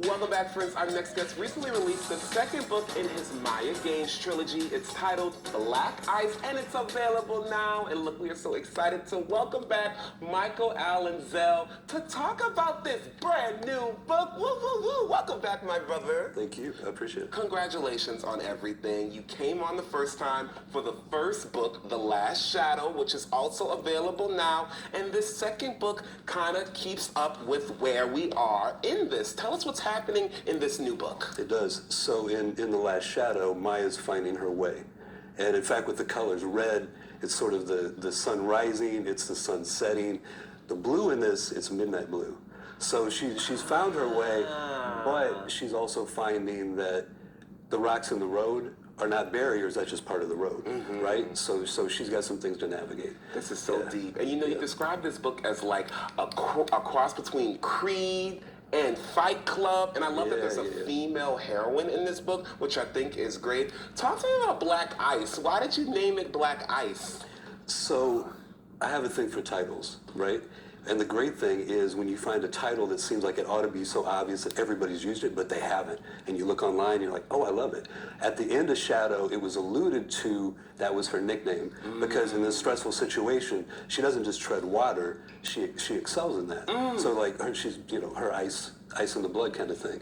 Welcome back, friends. Our next guest recently released the second book in his Maya Games trilogy. It's titled Black Ice, and it's available now. And look, we are so excited to welcome back Michael Allen Zell to talk about this brand new book. Woo, woo, woo. Welcome back, my brother. Thank you. I appreciate it. Congratulations on everything. You came on the first time for the first book, The Last Shadow, which is also available now. And this second book kind of keeps up with where we are in this. Tell us what's happening in this new book. It does. So in The Last Shadow, Maya's finding her way. And in fact, with the colors, red, it's sort of the sun rising, it's the sun setting. The blue in this, it's midnight blue. So she's found her way, but she's also finding that the rocks in the road are not barriers, that's just part of the road, right? So she's got some things to navigate. This is so deep. And you know, you described this book as like a cross between Creed and Fight Club, and I love that there's a female heroine in this book, which I think is great. Talk to me about Black Ice. Why did you name it Black Ice? So I have a thing for titles, right? And the great thing is when you find a title that seems like it ought to be so obvious that everybody's used it, but they haven't. And you look online, you're like, oh, I love it. At the end of Shadow, it was alluded to that was her nickname. Because in this stressful situation, she doesn't just tread water, she excels in that. So like she's, her ice in the blood kind of thing.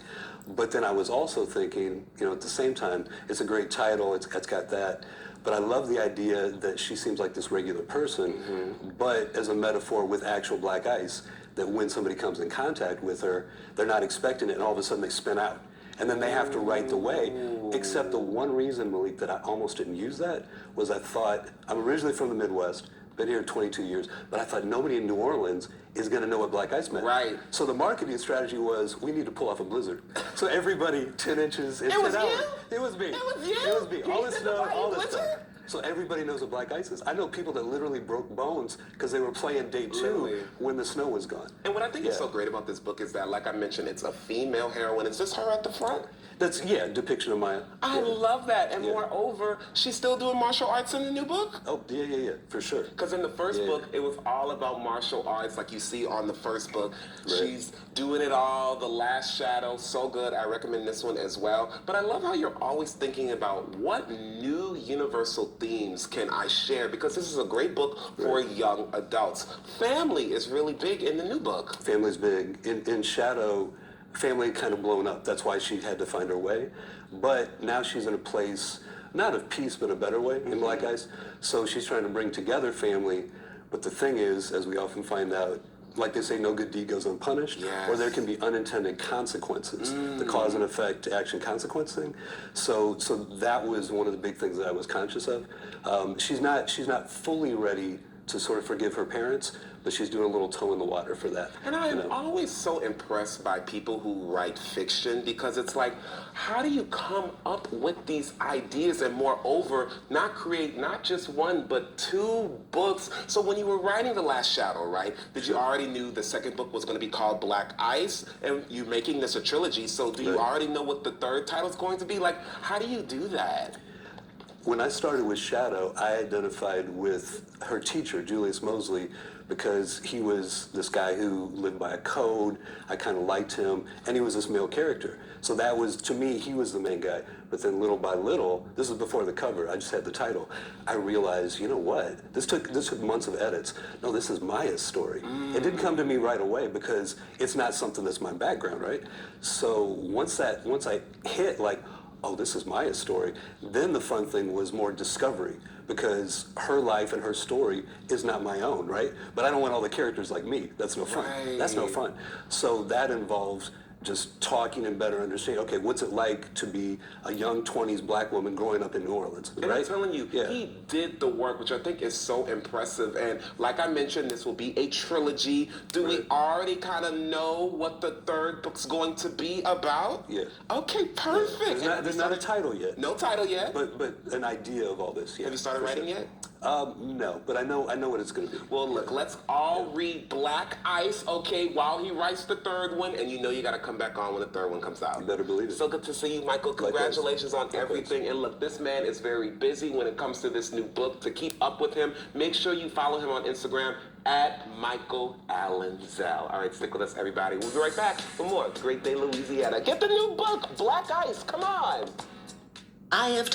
But then I was also thinking, at the same time, it's a great title, it's got that. But I love the idea that she seems like this regular person, but as a metaphor with actual black ice, that when somebody comes in contact with her, they're not expecting it, and all of a sudden they spin out. And then they have to right the way, except the one reason, Malik, that I almost didn't use that was I thought, I'm originally from the Midwest, been here 22 years, but I thought nobody in New Orleans is going to know what black ice meant. Right. So the marketing strategy was, we need to pull off a blizzard. So everybody 10 inches in 10 hours. It was me. It was you? It was me. All this stuff, all this blizzard? stuff. So everybody knows what black ice is. I know people that literally broke bones because they were playing day two when the snow was gone. And what I think is so great about this book is that, like I mentioned, it's a female heroine. Is this her at the front? That's, depiction of Maya. I love that. And moreover, she's still doing martial arts in the new book? Oh, yeah, for sure. Because in the first book, it was all about martial arts, like you see on the first book. She's doing it all, The Last Shadow, so good. I recommend this one as well. But I love how you're always thinking about what new universal themes can I share, because this is a great book for young adults. Family is really big in the new book. Family's big. In Shadow, family kind of blown up. That's why she had to find her way. But now she's in a place, not of peace, but a better way in Black Ice. So she's trying to bring together family. But the thing is, as we often find out, like they say, no good deed goes unpunished, or there can be unintended consequences, the cause and effect action consequence thing. So that was one of the big things that I was conscious of. She's not fully ready to sort of forgive her parents, but she's doing a little toe in the water for that. And I am always so impressed by people who write fiction, because it's like, how do you come up with these ideas and moreover, not create not just one, but two books? So when you were writing The Last Shadow, right, did you already knew the second book was going to be called Black Ice, and you're making this a trilogy, so do you already know what the third title is going to be? Like, how do you do that? When I started with Shadow, I identified with her teacher, Julius Mosley, because he was this guy who lived by a code. I kind of liked him, and he was this male character. So that was, to me, he was the main guy. But then little by little, this was before the cover, I just had the title, I realized, you know what, this took months of edits. No, this is Maya's story. It didn't come to me right away because it's not something that's my background, right? So once I hit, like, oh, this is Maya's story, then the fun thing was more discovery, because her life and her story is not my own, right? But I don't want all the characters like me. That's no fun. That's no fun. So that involves just talking and better understanding, okay, what's it like to be a young 20s black woman growing up in New Orleans, right? And I'm telling you, he did the work, which I think is so impressive. And like I mentioned, this will be a trilogy. Do we already kind of know what the third book's going to be about? Yeah. Okay, perfect. There's not a title yet. No title yet? But an idea of all this, yeah. Have you started writing yet? No, but I know what it's going to be. Well, look, let's all read Black Ice, okay, while he writes the third one, and you know you got to come back on when the third one comes out. You better believe it. So good to see you, Michael. Congratulations on everything. And look, this man is very busy when it comes to this new book. To keep up with him, make sure you follow him on Instagram at Michael Allen Zell. All right, stick with us, everybody. We'll be right back for more Great Day Louisiana. Get the new book, Black Ice. Come on. I have